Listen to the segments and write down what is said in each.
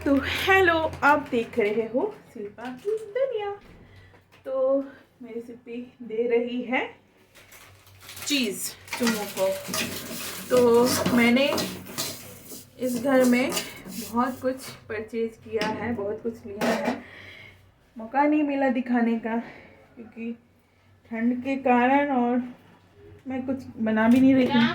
तो हेलो, आप देख रहे हो शिल्पा की दुनिया। तो मेरी सिप्पी दे रही है चीज़ चुम्मू को। तो मैंने इस घर में बहुत कुछ परचेज किया है, बहुत कुछ लिया है। मौका नहीं मिला दिखाने का क्योंकि ठंड के कारण, और मैं कुछ बना भी नहीं रही थी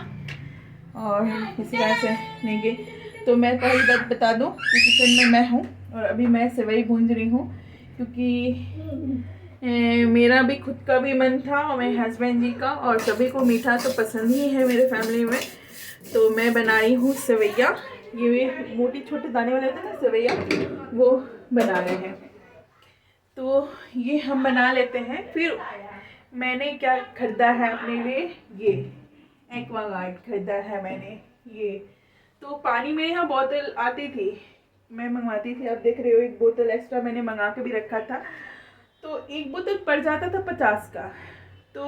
और इसी वजह से नहीं गई। तो मैं पहली बात बता दूं कि किचन में मैं हूँ और अभी मैं सेवई भूंज रही हूँ क्योंकि मेरा भी खुद का भी मन था और मेरे हस्बैंड जी का, और सभी को मीठा तो पसंद ही है मेरे फैमिली में। तो मैं बना रही हूँ सेवैया। ये मोटी छोटे दाने वाले होते हैं ना सेवैया, वो बना रहे हैं। तो ये हम बना लेते हैं। फिर मैंने क्या खरीदा है अपने लिए, ये एक्वागार्ड खरीदा है मैंने। ये तो पानी में यहाँ बोतल आती थी, मैं मंगवाती थी। आप देख रहे हो एक बोतल एक्स्ट्रा मैंने मंगा के भी रखा था। तो एक बोतल पड़ जाता था 50 का। तो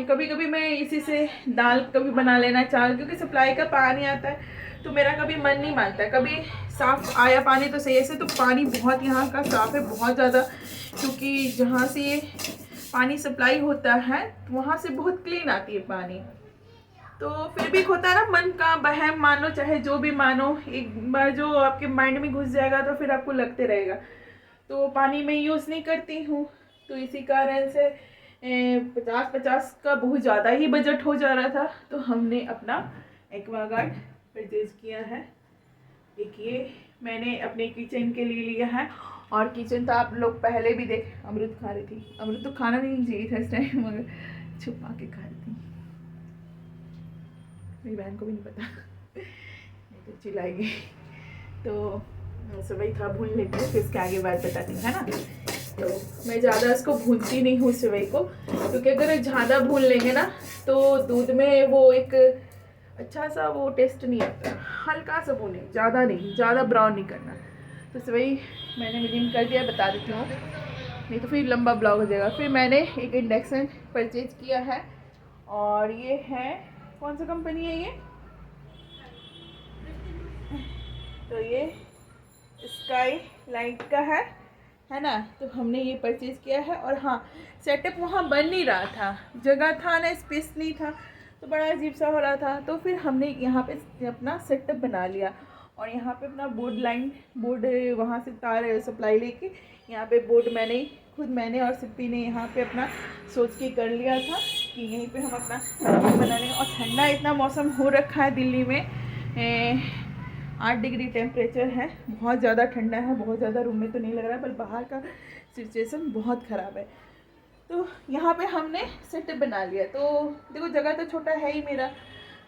कभी कभी मैं इसी से दाल कभी बना लेना चावल, क्योंकि सप्लाई का पानी आता है तो मेरा कभी मन नहीं मानता है। कभी साफ़ आया पानी तो सही है। तो पानी बहुत यहाँ का साफ़ है, बहुत ज़्यादा, क्योंकि जहाँ से ये पानी सप्लाई होता है वहाँ से बहुत क्लीन आती है पानी। तो फिर भी होता है ना, मन का बहम मानो चाहे जो भी मानो, एक बार जो आपके माइंड में घुस जाएगा तो फिर आपको लगते रहेगा। तो पानी में यूज़ नहीं करती हूँ, तो इसी कारण से 50-50 का बहुत ज़्यादा ही बजट हो जा रहा था। तो हमने अपना एक्वागार्ड परचेज किया है। देखिए मैंने अपने किचन के लिए लिया है। और किचन तो आप लोग पहले भी देख, अमृत खा रही थी। अमृत तो खाना नहीं चाहिए था इस टाइम, मगर छुपा के खा रही थी। मेरी बहन को भी नहीं पता नहीं तो चिल्लाएगी। तो सेवई थोड़ा भून लेते हैं, फिर इसके आगे बात बताती हूँ, है ना। तो मैं ज़्यादा इसको भूनती नहीं हूँ सेवई को, क्योंकि अगर ज़्यादा भून लेंगे ना तो दूध में वो एक अच्छा सा वो टेस्ट नहीं आता। हल्का सा भूने, ज़्यादा नहीं, ज़्यादा ब्राउन नहीं करना। तो सेवई मैंने मीडियम कर दिया, बता देती हूँ, नहीं तो फिर लंबा ब्लॉग हो जाएगा। फिर मैंने एक इंडक्शन परचेज किया है, और ये है, कौन सा कंपनी है ये, तो ये स्काई लाइट का है ना। तो हमने ये परचेज़ किया है। और हाँ, सेटअप वहाँ बन नहीं रहा था, जगह था ना, स्पेस नहीं था, तो बड़ा अजीब सा हो रहा था। तो फिर हमने यहाँ पे अपना सेटअप बना लिया, और यहाँ पे अपना बोर्ड वहाँ से तार सप्लाई लेके यहाँ पे बोर्ड मैंने और सिप्पी ने यहाँ पे अपना सोच के कर लिया था कि यहीं पे हम अपना बना लेंगे। और ठंडा इतना मौसम हो रखा है दिल्ली में, 8 डिग्री टेम्परेचर है, बहुत ज़्यादा ठंडा है, बहुत ज़्यादा। रूम में तो नहीं लग रहा है, पर बाहर का सिचुएशन बहुत ख़राब है। तो यहाँ पे हमने सेटअप बना लिया। तो देखो जगह तो छोटा है ही मेरा,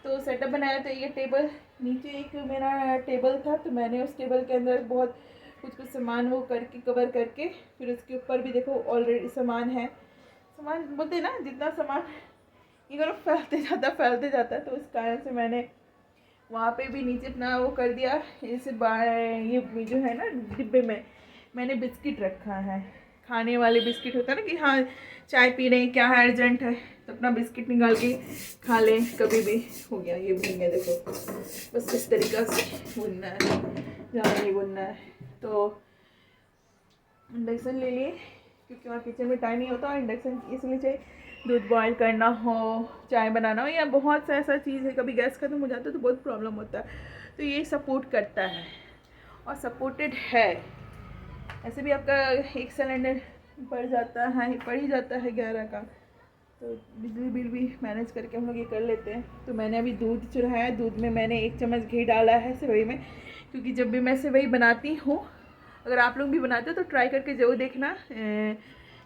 तो सेटअप बनाया। तो ये टेबल, नीचे एक मेरा टेबल था, तो मैंने उस टेबल के अंदर बहुत कुछ सामान वो करके कवर करके, फिर उसके ऊपर भी देखो ऑलरेडी सामान है। सामान बोलते हैं ना, जितना सामान ये करो फैलते जाता है। तो उस कारण से मैंने वहाँ पे भी नीचे अपना वो कर दिया। जैसे ये जो है ना, डिब्बे में मैंने बिस्किट रखा है, खाने वाले बिस्किट होता है ना, कि हाँ चाय पी रहे हैं, क्या है अर्जेंट है, तो अपना बिस्किट निकाल के खा लें कभी भी। हो गया, ये भून गया देखो। बस इस तरीक़ा से भूनना है, ज़्यादा नहीं भूनना है। तो इंडक्शन ले लिए, क्योंकि वहाँ किचन में टाइम नहीं होता, और इंडक्शन इसलिए चाहिए, दूध बॉयल करना हो, चाय बनाना हो, या बहुत सा ऐसा चीज़ है, कभी गैस खत्म हो जाता है तो बहुत प्रॉब्लम होता है। तो ये सपोर्ट करता है और सपोर्टेड है। ऐसे भी आपका एक सिलेंडर पड़ ही जाता है 11 का। तो बिजली बिल भी मैनेज करके हम लोग ये कर लेते हैं। तो मैंने अभी दूध चढ़ाया, दूध में मैंने 1 चम्मच घी डाला है सेवई में, क्योंकि जब भी मैं सेवई बनाती हूँ, अगर आप लोग भी बनाते हो तो ट्राई करके ज़रूर देखना,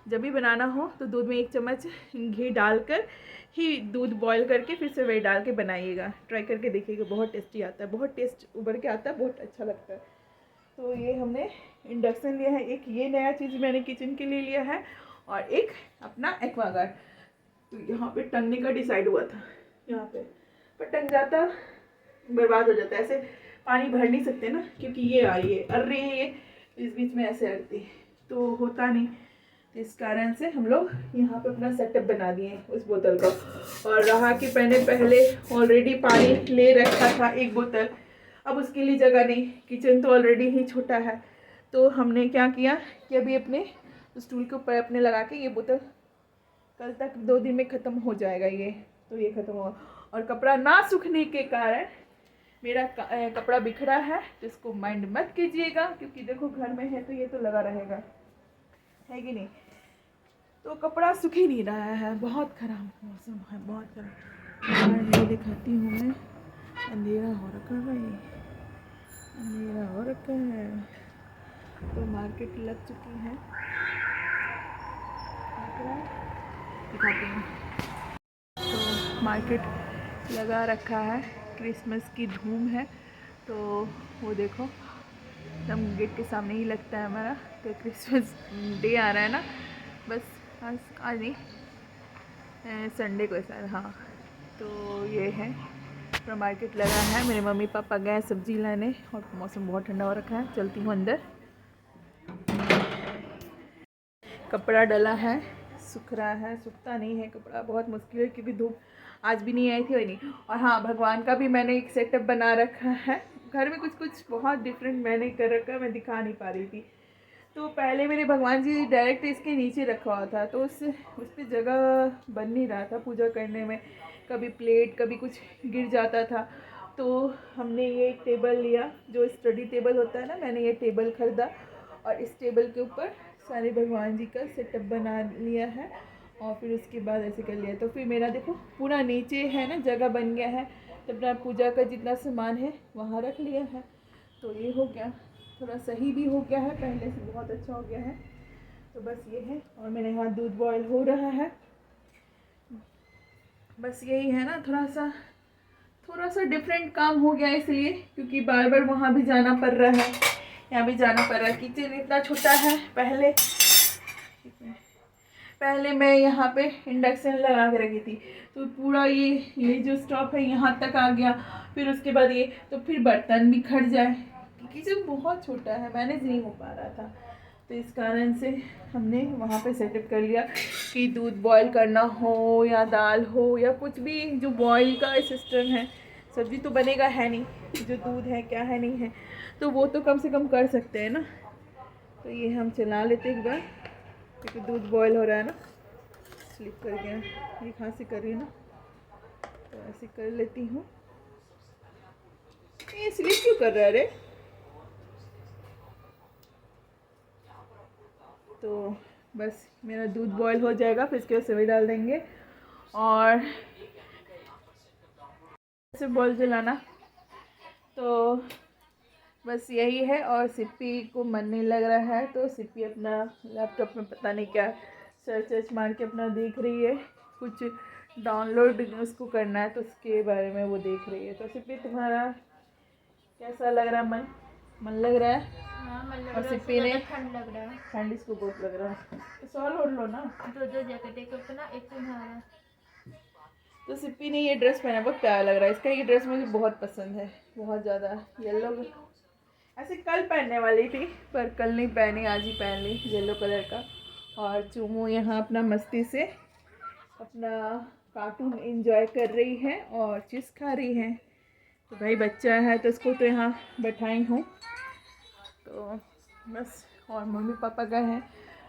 जब भी बनाना हो तो दूध में 1 चम्मच घी डालकर ही दूध बॉयल करके फिर सेवई डाल के बनाइएगा। ट्राई करके देखिएगा, बहुत टेस्टी आता है, बहुत टेस्ट उभर के आता है, बहुत अच्छा लगता है। तो ये हमने इंडक्शन लिया है, एक ये नया चीज़ मैंने किचन के लिए लिया है, और एक अपना एक्वागार्ड। तो यहाँ पे टंगने का डिसाइड हुआ था, यहाँ पे, पर टंग जाता बर्बाद हो जाता है। ऐसे पानी भर नहीं सकते ना, क्योंकि ये आ रही है, अर रही है, ये इस बीच में ऐसे अड़ती, तो होता नहीं। इस कारण से हम लोग यहाँ पे अपना सेटअप बना दिए उस बोतल का। और रहा कि मैंने पहले ऑलरेडी पानी ले रखा था 1 बोतल, अब उसके लिए जगह नहीं, किचन तो ऑलरेडी ही छोटा है। तो हमने क्या किया कि अभी अपने स्टूल के ऊपर अपने लगा के ये बोतल कल तक 2 दिन में ख़त्म हो जाएगा ये। तो ये ख़त्म होगा। और कपड़ा ना सूखने के कारण मेरा कपड़ा बिखरा है, तो इसको माइंड मत कीजिएगा, क्योंकि देखो घर में है तो ये तो लगा रहेगा, है कि नहीं। तो कपड़ा सूख ही नहीं रहा है, बहुत ख़राब मौसम है, बहुत ख़राब। ये दिखाती हूँ मैं, अंधेरा हो रखा है, अंधेरा हो रखा है। तो मार्केट लग चुकी है, दिखाती हूँ। तो मार्केट लगा रखा है, क्रिसमस की धूम है। तो वो देखो एकदम गेट के सामने ही लगता है हमारा। तो क्रिसमस डे आ रहा है ना, बस आज नहीं, संडे को ऐसा, हाँ। तो ये है, पूरा मार्केट लगा है। मेरे मम्मी पापा गए सब्जी लाने और मौसम बहुत ठंडा हो रखा है। चलती हूँ अंदर। कपड़ा डला है, सूख रहा है, सूखता नहीं है कपड़ा, बहुत मुश्किल है, क्योंकि धूप आज भी नहीं आई थी और नहीं। और हाँ, भगवान का भी मैंने एक सेटअप बना रखा है घर में, कुछ बहुत डिफरेंट मैंने कर रखा है, मैं दिखा नहीं पा रही थी। तो पहले मेरे भगवान जी डायरेक्ट इसके नीचे रखा हुआ था, तो उस पर जगह बन नहीं रहा था पूजा करने में, कभी प्लेट कभी कुछ गिर जाता था। तो हमने ये एक टेबल लिया, जो स्टडी टेबल होता है ना, मैंने ये टेबल ख़रीदा और इस टेबल के ऊपर सारे भगवान जी का सेटअप बना लिया है। और फिर उसके बाद ऐसे कर लिया, तो फिर मेरा देखो पूरा नीचे है ना, जगह बन गया है। तो अपना पूजा का जितना सामान है वहाँ रख लिया है। तो ये हो गया, थोड़ा सही भी हो गया है, पहले से बहुत अच्छा हो गया है। तो बस ये है। और मेरे यहाँ दूध बॉयल हो रहा है। बस यही है ना, थोड़ा सा डिफरेंट काम हो गया इसलिए, क्योंकि बार बार वहाँ भी जाना पड़ रहा है, यहाँ भी जाना पड़ रहा है। किचन इतना छोटा है, पहले मैं यहाँ पे इंडक्शन लगा के रखी थी, तो पूरा ये जो स्टॉप है यहाँ तक आ गया। फिर उसके बाद ये, तो फिर बर्तन भी खड़ जाए, किचन बहुत छोटा है, मैनेज नहीं हो पा रहा था। तो इस कारण से हमने वहाँ पे सेटअप कर लिया कि दूध बॉईल करना हो या दाल हो या कुछ भी, जो बॉईल का सिस्टम है, सब्ज़ी तो बनेगा है नहीं, जो दूध है क्या है नहीं है, तो वो तो कम से कम कर सकते हैं ना। तो ये हम चला लेते एक बार, क्योंकि दूध बॉईल हो रहा है ना। स्लिप कर गया, ये खांसी कर रही है ना, तो ऐसे कर लेती हूँ। ये स्लिप क्यों कर रहा है रे? तो बस मेरा दूध बॉईल हो जाएगा, फिर इसके बाद सेवई डाल देंगे और ऐसे बॉईल जलाना। तो बस यही है। और सिप्पी को मन नहीं लग रहा है, तो सिप्पी अपना लैपटॉप में पता नहीं क्या सर्च मार के अपना देख रही है, कुछ डाउनलोड उसको करना है, तो उसके बारे में वो देख रही है। तो सिप्पी तुम्हारा कैसा लग रहा है? मन लग रहा है? हाँ, मन लग और रहा सिप्पी ने, है, ठंड लग रहा है। ठंड इसको बहुत लग रहा है, तो सॉल ओढ़ लो ना। दो जैकेट, एक अपना एक तुम्हारा। तो सिप्पी ने ये ड्रेस पहना, बहुत प्यारा लग रहा है इसका। ये ड्रेस मुझे बहुत पसंद है, बहुत ज़्यादा। येलो, ऐसे कल पहनने वाली थी पर कल नहीं पहनी, आज ही पहन ली, येलो कलर का। और चूमू यहाँ अपना मस्ती से अपना कार्टून एंजॉय कर रही है और चिप्स खा रही है। तो भाई बच्चा है तो इसको तो यहाँ बैठाई हूँ। तो बस, और मम्मी पापा गए हैं,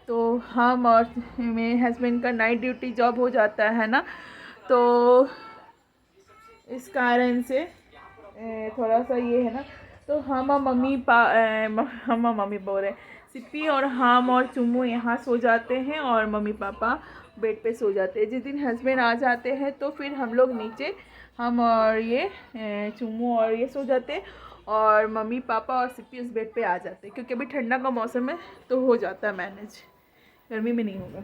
तो हम और मेरे हस्बैंड का नाइट ड्यूटी जॉब हो जाता है ना, तो इस कारण से थोड़ा सा ये है ना। तो हम और मम्मी बोल रहे, सिप्पी और हम और चुम्मू यहाँ सो जाते हैं और मम्मी पापा बेड पे सो जाते हैं। जिस दिन हस्बैंड आ जाते हैं तो फिर हम लोग नीचे, हम और ये चुम्मू और ये सो जाते हैं, और मम्मी पापा और सिप्पी उस बेड पे आ जाते हैं, क्योंकि अभी ठंडा का मौसम है तो हो जाता है मैनेज, गर्मी में नहीं होगा।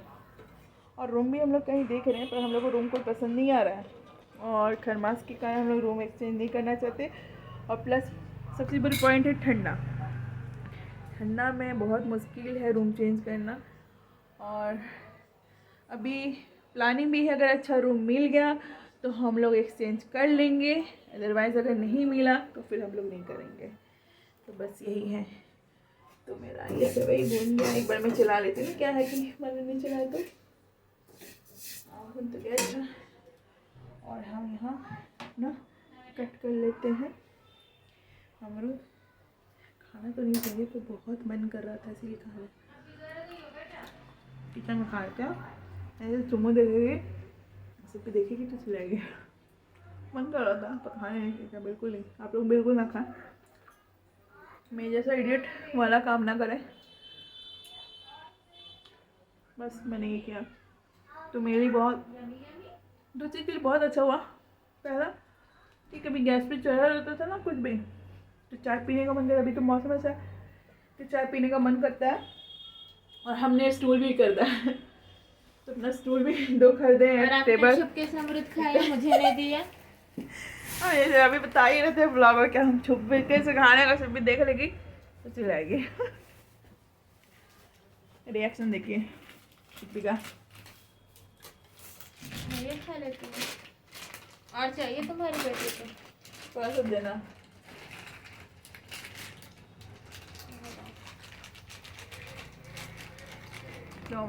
और रूम भी हम लोग कहीं देख रहे हैं, पर हम लोग को रूम कोई पसंद नहीं आ रहा है, और खरमास के कारण हम लोग रूम एक्सचेंज नहीं करना चाहते। और प्लस सबसे बड़ी पॉइंट है ठंडा, ठंडा में बहुत मुश्किल है रूम चेंज करना। और अभी प्लानिंग भी है, अगर अच्छा रूम मिल गया तो हम लोग एक्सचेंज कर लेंगे, अदरवाइज़ अगर नहीं मिला तो फिर हम लोग नहीं करेंगे। तो बस यही है। तो मेरा ये सेवई भून गया, एक बार मैं चला लेती हूँ, क्या है कि मैंने नहीं चलाया तो तो क्या अच्छा। और हम यहाँ अपना कट कर लेते हैं अमरूद खाना तो नहीं चाहिए, तो बहुत मन कर रहा था इसलिए खा रहे। किचन में खा लेते हैं, ऐसे चुम्मो देखेगी, सब देखेगी तो चिल्लाएगी। मन कर रहा था पर खाने नहीं क्या, बिल्कुल नहीं। आप लोग बिल्कुल ना खाएं, मैं जैसा इडियट वाला काम ना करें। बस मैंने ये किया तो मेरी बहुत दूसरी चीज़ बहुत अच्छा हुआ। पहला कि कभी गैस पे चढ़ा रहता था ना कुछ भी, तो चाय पीने का मन करता। अभी तो मौसम ऐसा है कि चाय पीने का मन करता है, और हमने स्टूल भी करता है तो अपना स्टूल भी 2 खरीदे हैं, टेबल। चुपके से अमरूद खाया, मुझे नहीं दिया। हाँ ये अभी बता ही रहे थे ब्लॉगर क्या हम छुपके से खाने का, सब भी देख लेगी तो चिल्लाएगी। रिएक्शन देखिए छुपी का। मैं खा लेती हूँ। और चाहिए तुम्हारी बेटी को? थोड़ा सा देना। तो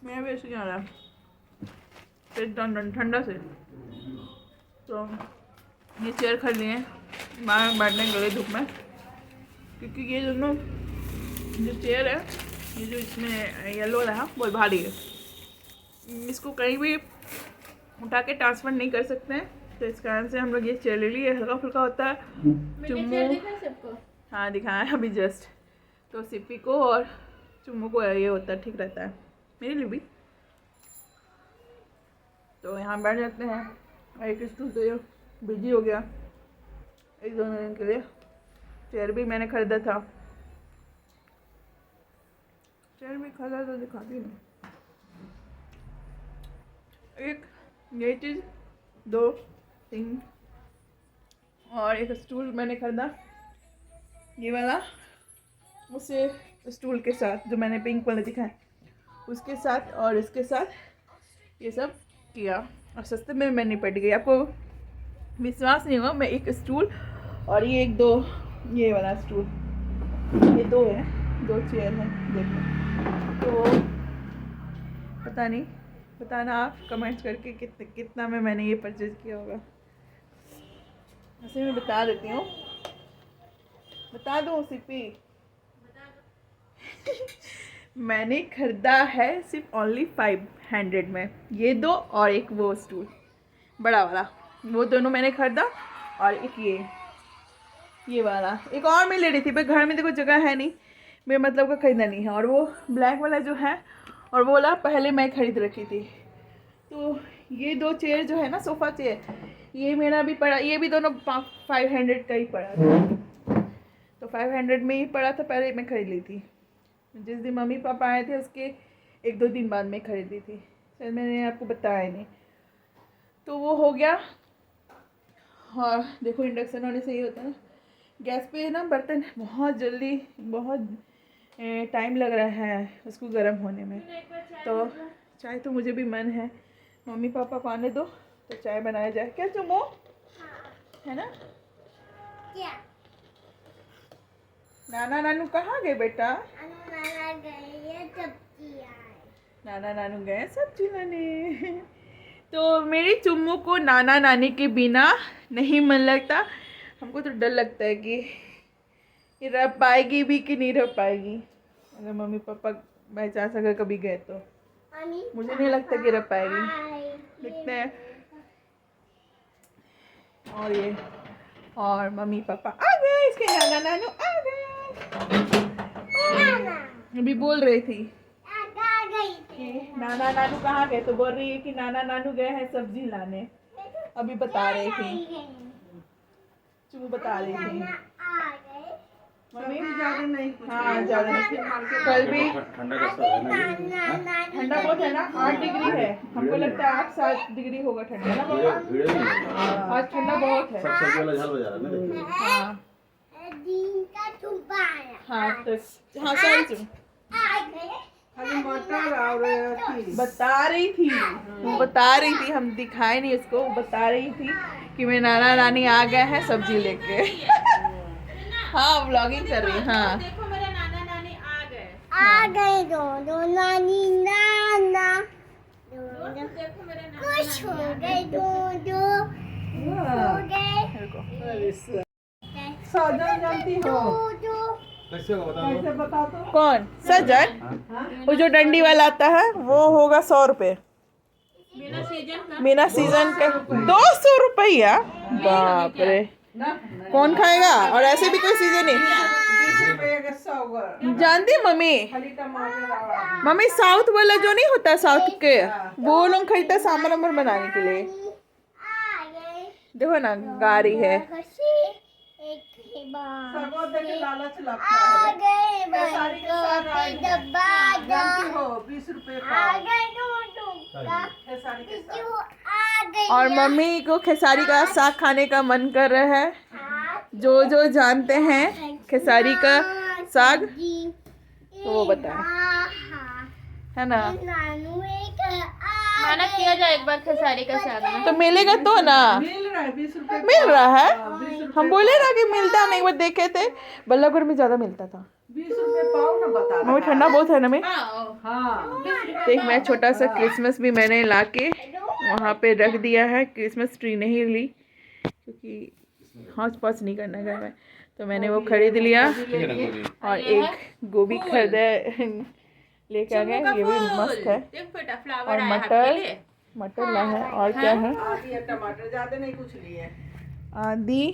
मैं भी ऐसे क्या रहा पेट ठंडा से, तो ये चेयर खरीद लिए बाहर बैठने के लिए धूप में, क्योंकि ये दोनों जो चेयर है, ये जो इसमें येलो वाला है बहुत भारी है, इसको कहीं भी उठा के ट्रांसफर नहीं कर सकते हैं, तो इस कारण से हम लोग ये चेयर ले लिए। हल्का फुल्का होता है। चुम्मू सबको हाँ दिखाया अभी जस्ट, तो सिप्पी को और चुम्मू को ये होता है, ठीक रहता है, मेरे लिए भी। तो यहाँ बैठ जाते हैं। एक स्टूल तो ये बिजी हो गया 1-2 दिन के लिए। चेयर भी मैंने खरीदा था, चेयर भी खरीदा तो दिखाती नहीं। एक ये चीज़, 2 3 और एक स्टूल मैंने खरीदा ये वाला, उसे स्टूल के साथ जो मैंने पिंक वाला दिखाया उसके साथ और इसके साथ ये सब किया, और सस्ते में मैं निपट गई। आपको विश्वास नहीं होगा, मैं एक स्टूल और ये 1-2 ये वाला स्टूल, ये 2 है, 2 चेयर हैं देखो। तो पता नहीं, बताना आप कमेंट्स करके कितना में मैंने ये परचेज़ किया होगा। ऐसे मैं बता देती हूँ, बता दो सिप्पी। मैंने खरीदा है सिर्फ ओनली 500 में, ये 2 और एक वो स्टूल बड़ा वाला, वो दोनों मैंने खरीदा। और एक ये वाला एक और मैं ले रही थी, पर घर में देखो जगह है नहीं, मेरे मतलब का खरीदा नहीं है। और वो ब्लैक वाला जो है और वो वाला पहले मैं खरीद रखी थी। तो ये 2 चेयर जो है ना, सोफ़ा चेयर, ये मेरा भी पड़ा, ये भी दोनों 500 का ही पड़ा था। तो 500 में ही पड़ा था, पहले मैं खरीद ली थी। जिस दिन मम्मी पापा आए थे उसके 1-2 दिन बाद में खरीदी थी, शायद मैंने आपको बताया नहीं। तो वो हो गया। और देखो इंडक्शन होने से ये होता है, गैस पे ना बर्तन बहुत जल्दी, बहुत टाइम लग रहा है उसको गर्म होने में। तो चाय तो मुझे भी मन है, मम्मी पापा को आने दो तो चाय बनाया जाए। क्या चुमो है ना? क्या? नाना नानू कहाँ गए बेटा? नाना गए सब्जी आए। नाना नानू गए सब्जी लाने। तो मेरी चुम्मू को नाना नानी के बिना नहीं मन लगता। हमको तो डर लगता है कि ये रह पाएगी भी कि नहीं रह पाएगी, अगर मम्मी पापा बाई चांस अगर कभी गए तो। मुझे नहीं लगता कि रह पाएगी, देखते हैं। और ये और मम्मी पापा आ गए, इसके नाना नानू आ गए। अभी बोल रही थी कि नाना नानू कहाँ गए, तो बोल रही है कि नाना नानू गए हैं सब्जी लाने। अभी बता रही थी, चुम्मू बता रही थी मम्मी। ज़्यादा नहीं, हाँ ज़्यादा नहीं। कल भी ठंडा बहुत है ना, 8 डिग्री है, हमको लगता है 8-7 डिग्री होगा ठंडा ना पापा। आज ठंडा बहुत है। हाँ हाँ तो हाँ सॉरी चुम्मू बता रही थी, वो बता रही थी, हम दिखाए नहीं उसको, वो बता रही थी कि मेरे नाना नानी आ गए हैं सब्जी लेके। हाँ व्लॉगिंग कर रही। हाँ देखो मेरे नाना नानी आ गए दो नानी नाना। देखो मेरे नाना खुश हो गए दो रुको। साजन जानती हो? कैसे होगा बता दो। कैसे बता दो? कौन सजन? वो जो डंडी वाला आता है वो होगा 100 रुपए। बिना सीजन के 200 रुपया। बाप रे, कौन खाएगा? और ऐसे भी कोई सीजन नहीं। जानती मम्मी, मम्मी साउथ वाला जो नहीं होता साउथ के, वो लोग खरीदता सांभर वाम्बर बनाने के लिए। देखो ना, गाड़ी है। और मम्मी को खेसारी का साग खाने का मन कर रहा है। जो जो जानते हैं खेसारी का साग तो वो बताएं, है ना? माना किया जाए एक बार खेसारी का साग में। तो मिलेगा तो ना? मिल रहा है 20 रुपए। मिल रहा है। हम बोले ना कि मिलता नहीं, एक बार देखे थे बल्लभगढ़ में ज्यादा मिलता था। 20 रुपए पाव ना बता मम्मी ठंडा बहुत है ना मैं। हाँ देख, मैं छोटा सा क्रिसमस भी मैंने लाके वहाँ पे रख दिया है। क्रिसमस ट्री नहीं ली क्योंकि हौच पौच नहीं करना घर में, तो मैंने वो खरीद लिया। और एक गोभी खरीदा लेके आ गए, ये भी मस्त है। और मटर ला है। और क्या है? टमाटर ज्यादा नहीं कुछ लिए। आदि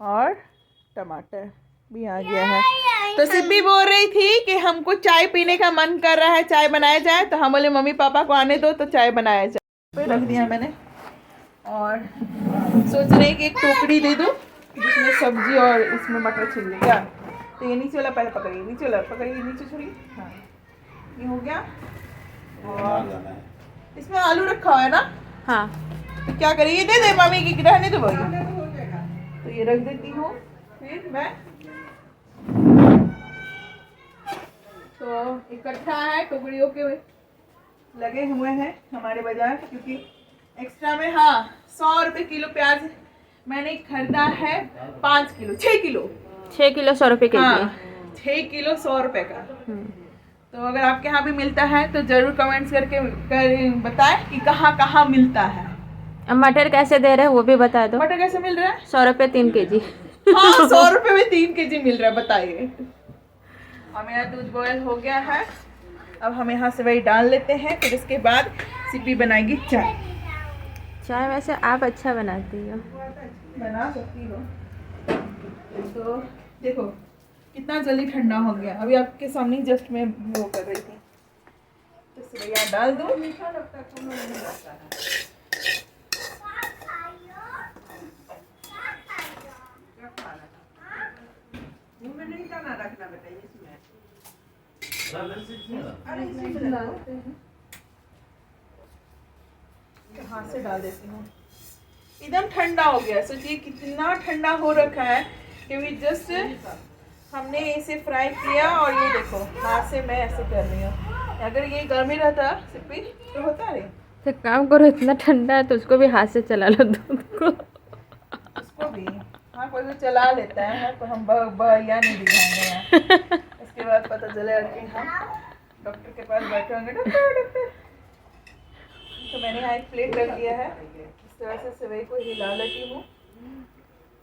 और टमाटर भी आ गया है। तो सिप्पी बोल रही थी कि हमको चाय पीने का मन कर रहा है, चाय बनाया जाए। तो हम बोले मम्मी पापा को आने दो तो चाय बनाया जाए। रख दिया मैंने। और सोच रही कि एक टोकरी दे दूं जिसमें सब्जी और इसमें मटर छिल क्या। तो ये नीचे वाला पहले पकड़िए, नीचे वाला पकड़िए, नीचे छोड़िए। हाँ, ये हो गया। और इसमें आलू रखा हुआ है ना? हाँ, तो क्या करिए, ये दे दे मम्मी की, रहने दो भाई। तो ये रख देती हूँ। फिर मैं तो इकट्ठा है, टुकड़ियों के लगे हुए हैं हमारे बाजार, क्योंकि एक्स्ट्रा में 100 रुपए किलो प्याज मैंने खरीदा है। 5 किलो 6 किलो 6 किलो 100 रुपए के जी। 6 किलो 100 रुपए का। तो अगर आपके यहाँ भी मिलता है तो जरूर कमेंट्स करके बताएं कि कहाँ कहाँ मिलता है। अब मटर कैसे दे रहे हैं वो भी बता दो। मटर कैसे मिल रहा है? 100 रुपए 3 केजी। हाँ, 100 रुपए में 3 केजी मिल रहा है, बताइए। और मेरा दूध बॉयल हो गया है। अब हम यहाँ से वही डाल लेते हैं। फिर इसके बाद सिप्पी बनाएगी चाय। चाय वैसे आप अच्छा बनाती हो। बना सकती हो। तो देखो कितना जल्दी ठंडा हो गया। अभी आपके सामने जस्ट मैं वो कर रही थी। तो सेवइयां डाल दो। मीठा लगता है, नहीं लगता है। मुंह में नहीं डालना, रखना बेटा इसमें। अरे इसमें डाल देते हैं। हाथ से डाल देती हूँ। एकदम ठंडा हो गया। सोचिए कितना ठंडा हो रखा है, क्योंकि जस्ट हमने इसे फ्राई किया। और ये देखो हाथ से मैं ऐसे कर रही हूँ। अगर ये गर्मी रहता सिप्पी तो होता रे। तो काम करो, इतना ठंडा है तो उसको भी हाथ से चला लो दूध को। उसको भी हाँ, कोई चला लेता है तो हम बहिया नहीं दिखाएंगे यहाँ। इसके बाद पता चलेगा कि हम डॉक्टर के पास बैठे होंगे। डॉक्टर तो मैंने यहाँ एक प्लेट रख दिया है। इस तरह से सेवई को हिला लेती हूँ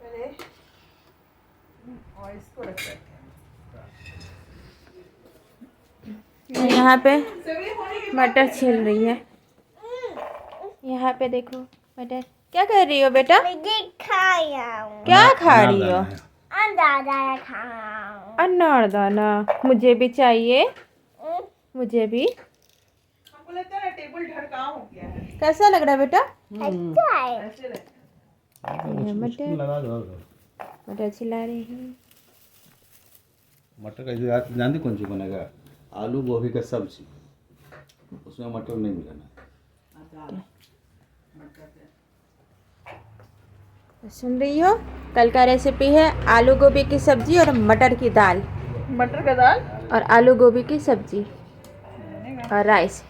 पहले और इसको रख देते हैं। यहाँ पे मटर छिल रही है। यहाँ पे देखो मटर। क्या कर रही हो बेटा? क्या खा रही हो? अनारदाना। मुझे भी चाहिए, मुझे भी। हमको लगता है ना टेबल ढड़काव हो गया है। कैसा लग रहा है बेटा? ऐसे लगता है। ये मटर छिला रही है। मटर का जानती कौन सी बनेगा? आलू गोभी का सब्जी, उसमें मटर नहीं मिलाना। सुन रही हो? कल का रेसिपी है आलू गोभी की सब्जी और मटर की दाल। मटर का दाल और आलू गोभी की सब्जी और राइस।